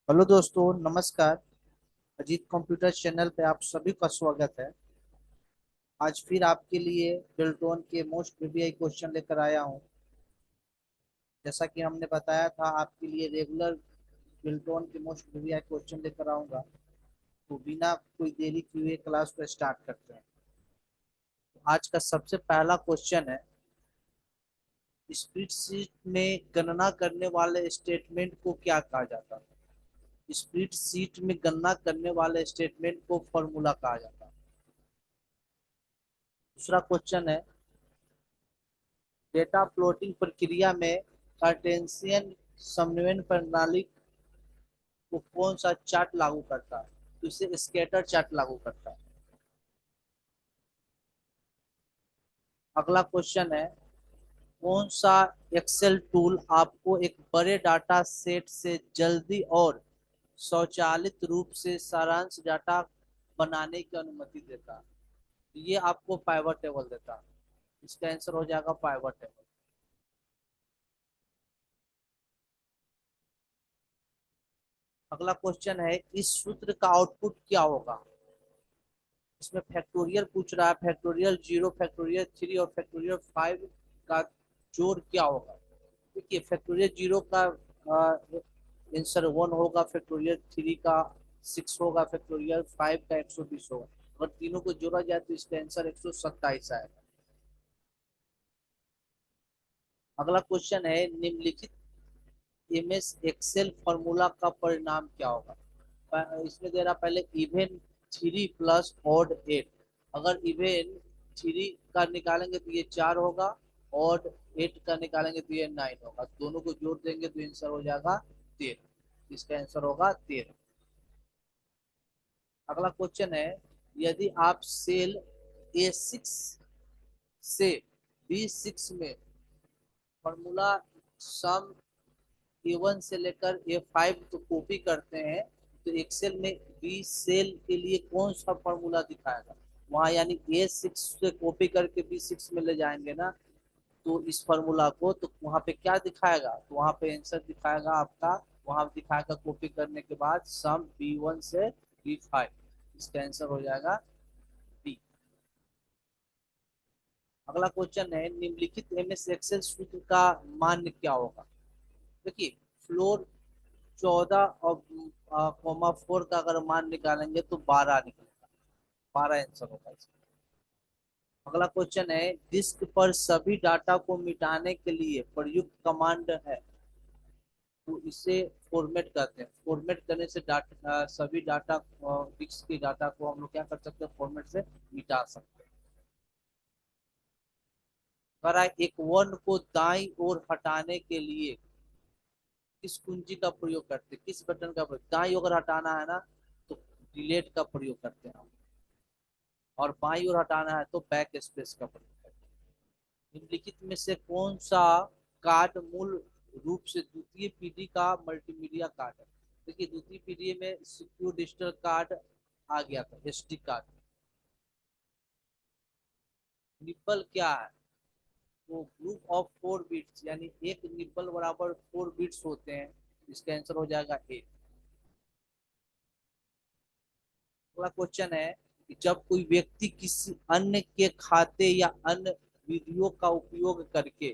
Hello दोस्तों, नमस्कार। Ajit computer channel पे आप सभी का स्वागत है। आज फिर आपके लिए बिल्टोन के मोस्ट वीवीआई क्वेश्चन लेकर आया हूँ। जैसा कि हमने बताया था, आपके लिए रेगुलर बिल्टोन के मोस्ट वीवीआई क्वेश्चन लेकर आऊंगा। तो बिना कोई देरी किए हुए क्लास को स्टार्ट करते हैं। तो आज का सबसे पहला क्वेश्चन है, स्प्रेडशीट में गणना करने वाले स्टेटमेंट को क्या कहा जाता है? स्प्रेडशीट में गणना करने वाले स्टेटमेंट को फॉर्मूला कहा जाता है। दूसरा क्वेश्चन है, डेटा प्लॉटिंग प्रक्रिया में कार्टेशियन समन्वय प्रणाली को कौन सा चार्ट लागू करता है? तो इसे स्कैटर चार्ट लागू करता है। अगला क्वेश्चन है, कौन सा एक्सेल टूल आपको एक बड़े डाटा सेट से जल्दी और स्वचालित रूप से सारांश डाटा बनाने की अनुमति देता है? ये आपको पाइवट टेबल देता है। इसका आंसर हो जाएगा पाइवट टेबल। अगला क्वेश्चन है, इस सूत्र का आउटपुट क्या होगा? इसमें फैक्टोरियल पूछ रहा है। फैक्टोरियल 0, फैक्टोरियल 3 और फैक्टोरियल 5 का जोड़ क्या होगा? देखिए, फैक्टोरियल 0 का आंसर 1 होगा, फैक्टोरियल 3 का 6 होगा, फैक्टोरियल 5 का 120 होगा। अगर तीनों को जोड़ा जाए तो इसका आंसर 127 आएगा। अगला क्वेश्चन है, निम्नलिखित एमएस एक्सेल फॉर्मूला का परिणाम क्या होगा? इसमें दे रहा पहले इवेन 3 प्लस ऑड 8। अगर इवेन 3 का निकालेंगे तो ये 4 होगा, ऑड 8 का निकालेंगे तो ये 9 होगा। दोनों को जोड़ देंगे तो आंसर हो जाएगा 13। इसका आंसर होगा 13। अगला क्वेश्चन है, यदि आप सेल A6 से B6 में फॉर्मूला सम A1 से लेकर A5 तो कॉपी करते हैं, तो एक्सेल में बी सेल के लिए कौन सा फॉर्मूला दिखाएगा? वहां यानी A6 से कॉपी करके B6 में ले जाएंगे ना, तो इस फॉर्मूला को, तो वहां पे क्या दिखाएगा? तो वहां पे आंसर दिखाएगा आपका, वहां दिखाएगा कॉपी करने के बाद सम B1 से B5। इसका आंसर हो जाएगा बी। अगला क्वेश्चन है, निम्नलिखित एमएस एक्सेल सूत्र का मान क्या होगा? देखिए, फ्लोर 14 और कोमा 4 का अगर मान निकालेंगे तो 12 निकलेगा। 12 आंसर होगा इसका। अगला क्वेश्चन है, डिस्क पर सभी डाटा को मिटाने के लिए प्रयुक्त कमांड है, तो इसे फॉर्मेट कहते हैं। फॉर्मेट करने से डाटा, सभी डाटा, डिस्क की डाटा को हम लोग क्या कर सकते हैं? फॉर्मेट से मिटा सकते हैं। अगर एक वर्ण को दाईं ओर हटाने के लिए किस कुंजी का प्रयोग करते हैं? किस बटन का प्रयोग? दाईं ओर हटाना है ना, तो डिलीट का प्रयोग करते हैं हम। और बाईं ओर हटाना है तो बैक स्पेस का प्रयोग करते हैं। निम्नलिखित में से कौन सा कार्ड मूल रूप से द्वितीय पीढ़ी का मल्टीमीडिया कार्ड है? देखिए, द्वितीय पीढ़ी में सिक्योर डिजिटल कार्ड आ गया था, एसडी कार्ड। निप्पल क्या है? वो ग्रुप ऑफ 4 बिट्स, यानी एक निप्पल बराबर 4 बिट्स होते हैं। इसका आंसर हो जाएगा ए। अगला क्वेश्चन है कि जब कोई व्यक्ति किसी अन्य के खाते या अन्य विधियों का उपयोग करके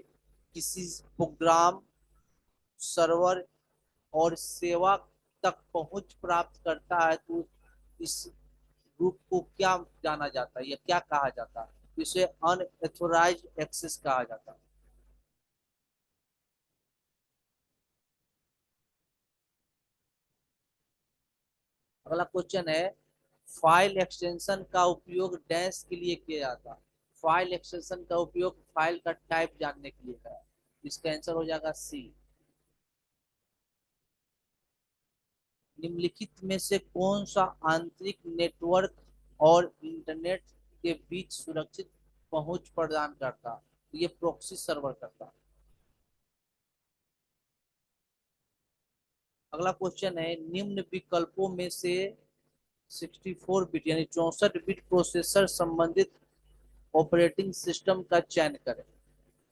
किसी प्रोग्राम, सर्वर और सेवा तक पहुंच प्राप्त करता है, तो इस ग्रुप को क्या जाना जाता है या क्या कहा जाता है? इसे अनएथोराइज्ड एक्सेस कहा जाता है। अगला क्वेश्चन है, फाइल एक्सटेंशन का उपयोग डैश के लिए किया जाता है। फाइल एक्सटेंशन का उपयोग फाइल का टाइप जानने के लिए है। इसका आंसर हो जाएगा सी। निम्नलिखित में से कौन सा आंतरिक नेटवर्क और इंटरनेट के बीच सुरक्षित पहुंच प्रदान करता है? तो ये प्रॉक्सी सर्वर करता है। अगला क्वेश्चन है, निम्न विकल्पों में से 64 बिट यानी 64 बिट प्रोसेसर संबंधित ऑपरेटिंग सिस्टम का चयन करें।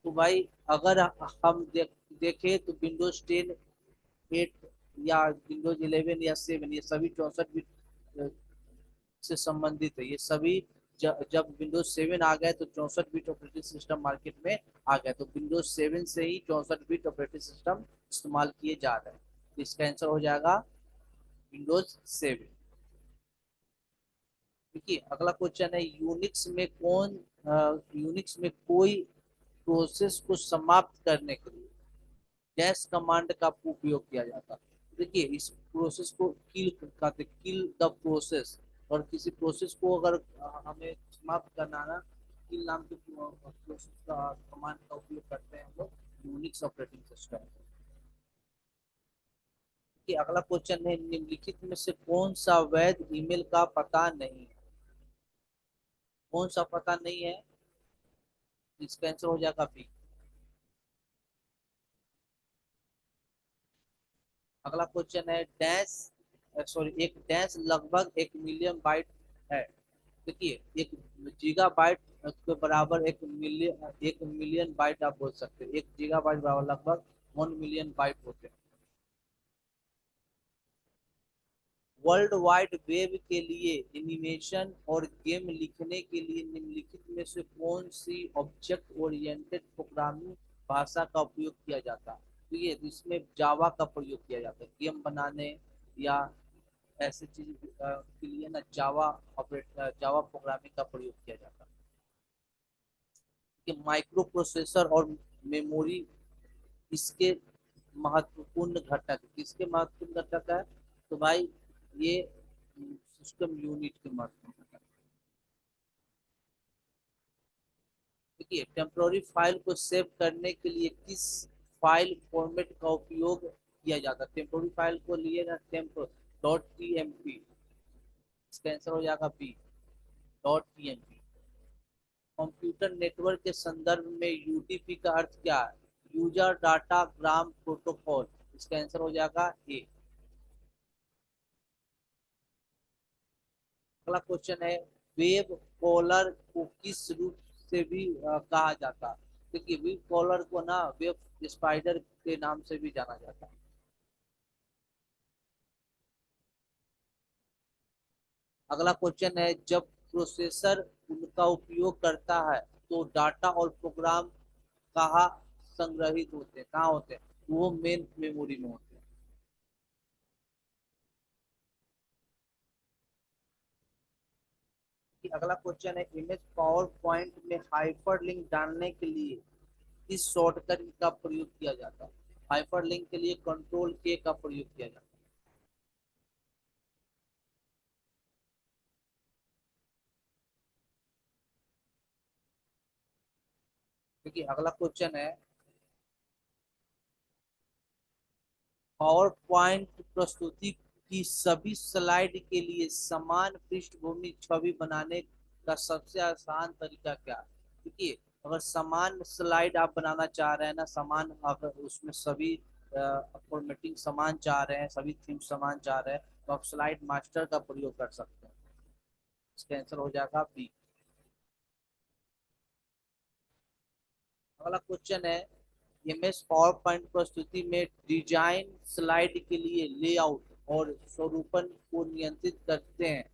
तो भाई, अगर हम देखें तो विंडोज 10, 8 या विंडोज 11 या 7, ये सभी 64 बिट से संबंधित है। ये सभी जब विंडोज 7 आ गए तो 64 बिट ऑपरेटिंग सिस्टम मार्केट में आ गया, तो विंडोज 7 से ही 64 बिट ऑपरेटिंग सिस्टम इस्तेमाल किए जा रहे हैं। तो इसका आंसर हो जाएगा विंडोज 7। देखिए अगला क्वेश्चन है, यूनिक्स में कोई प्रोसेस को समाप्त करने के लिए डैश कमांड का उपयोग किया जाता है। देखिए इस प्रोसेस को किल कहते, किल द प्रोसेस। और किसी प्रोसेस को अगर हमें समाप्त करना ना, किल नाम के प्रोसेस का कमांड का उपयोग करते हैं हम लोग यूनिक्स ऑपरेटिंग सिस्टम। कि अगला क्वेश्चन है, निम्नलिखित में से कौन सा वैध ईमेल का पता नहीं है? कौन सा पता नहीं है? इसका आंसर हो जाएगा बी। अगला क्वेश्चन है, डैश सॉरी एक डैश लगभग 1 मिलियन बाइट है। देखिए एक गीगाबाइट के बराबर 1 मिलियन बाइट आप बोल सकते हैं। 1 गीगाबाइट बराबर लगभग 1 मिलियन बाइट होते हैं। वर्ल्ड वाइड वेब के लिए एनिमेशन और गेम लिखने के लिए निम्नलिखित में से कौन सी ऑब्जेक्ट ओरिएंटेड प्रोग्रामिंग भाषा का उपयोग किया जाता है? तो ये इसमें जावा का प्रयोग किया जाता है गेम बनाने या ऐसे चीज के लिए ना, जावा प्रोग्रामिंग का प्रयोग किया जाता है। कि माइक्रो प्रोसेसर और मेमोरी इसके महत्वपूर्ण घटक, किसके महत्वपूर्ण घटक है? तो भाई ये सिस्टम यूनिट के महत्वपूर्ण घटक। देखिए टेम्पोररी फाइल को सेव करने के लिए किस फाइल फॉर्मेट का उपयोग किया जाता है? टेम्पोररी फाइल को लिए ना tempo dot T M P. इसका आंसर हो जाएगा B, dot T M P. Computer network के संदर्भ में यूडीपी का अर्थ क्या है? User datagram protocol. इसका आंसर हो जाएगा ए। अगला क्वेश्चन है, वेब कॉलर को किस रूप से भी कहा जाता है? देखिए वेब कॉलर को ना वेब स्पाइडर के नाम से भी जाना जाता है। अगला क्वेश्चन है, जब प्रोसेसर उनका उपयोग करता है तो डाटा और प्रोग्राम कहाँ संग्रहित होते हैं, कहाँ होते हैं? वो मेन मेमोरी में होते हैं। अगला क्वेश्चन है, इमेज पावर पॉइंट में हाइपरलिंक डालने के लिए किस शॉर्टकट का प्रयोग किया जाता है? हाइपरलिंक के लिए कंट्रोल के का प्रयोग किया जाता है। देखिए अगला क्वेश्चन है, पावर पॉइंट प्रस्तुति की सभी स्लाइड के लिए समान पृष्ठभूमि छवि बनाने का सबसे आसान तरीका क्या है? देखिए अगर समान स्लाइड आप बनाना चाह रहे हैं ना, समान अगर उसमें सभी फॉर्मेटिंग समान चाह रहे हैं, सभी थीम समान चाह रहे हैं, तो आप स्लाइड मास्टर का प्रयोग कर सकते हैं। इसका आंसर हो जाएगा बी। अगला क्वेश्चन है, एमएस पावर पॉइंट प्रस्तुति में डिजाइन स्लाइड के लिए लेआउट और स्वरूपन को नियंत्रित करते हैं।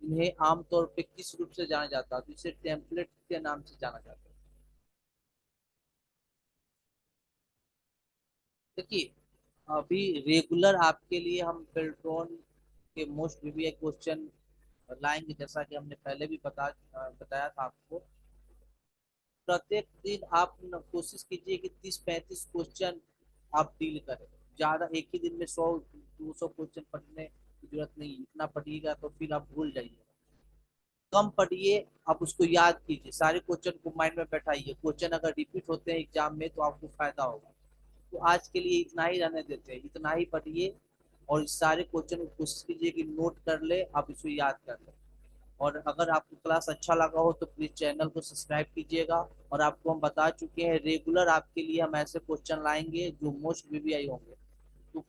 इन्हें आमतौर पे किस रूप से जाना जाता है? तो इसे टेम्पलेट के नाम से जाना जाता है। देखिए अभी रेगुलर आपके लिए हम बेल्ट्रॉन के मोस्ट वीवीआई क्वेश्चन लाएंगे, जैसा कि हमने पहले भी बताया था आपको। प्रत्येक दिन आप कोशिश कीजिए कि 30-35 क्वेश्चन आप डील करें। ज्यादा एक ही दिन में 100-200 क्वेश्चन पढ़ने की जरूरत नहीं, इतना पढ़िएगा तो फिर आप भूल जाइए। कम पढ़िए, आप उसको याद कीजिए, सारे क्वेश्चन को माइंड में बैठाइए। क्वेश्चन अगर रिपीट होते हैं एग्जाम में तो आपको फायदा होगा। तो आज के लिए इतना ही रहने देते हैं, इतना ही पढ़िए और इस सारे क्वेश्चन को कोशिश कीजिए कि नोट कर ले, आप इसको याद कर ले। और अगर आपको क्लास अच्छा लगा हो तो प्लीज चैनल को सब्सक्राइब कीजिएगा। और आपको हम बता चुके हैं रेगुलर आपके लिए हम ऐसे क्वेश्चन लाएंगे जो मोस्ट वीवीआई होंगे। तो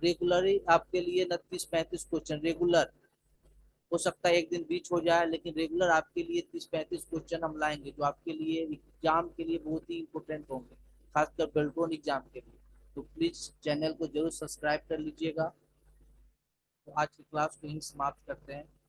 रेगुलरली आपके लिए 29-35 क्वेश्चन रेगुलर, हो सकता है एक दिन बीच हो जाए, लेकिन रेगुलर आपके लिए 30-35 क्वेश्चन हम लाएंगे जो आपके लिए एग्जाम के लिए बहुत ही इंपॉर्टेंट होंगे, खासकर बेल्ट्रॉन एग्जाम के लिए। तो प्लीज चैनल को जरूर सब्सक्राइब कर लीजिएगा। तो आज की क्लास को यहीं समाप्त करते हैं।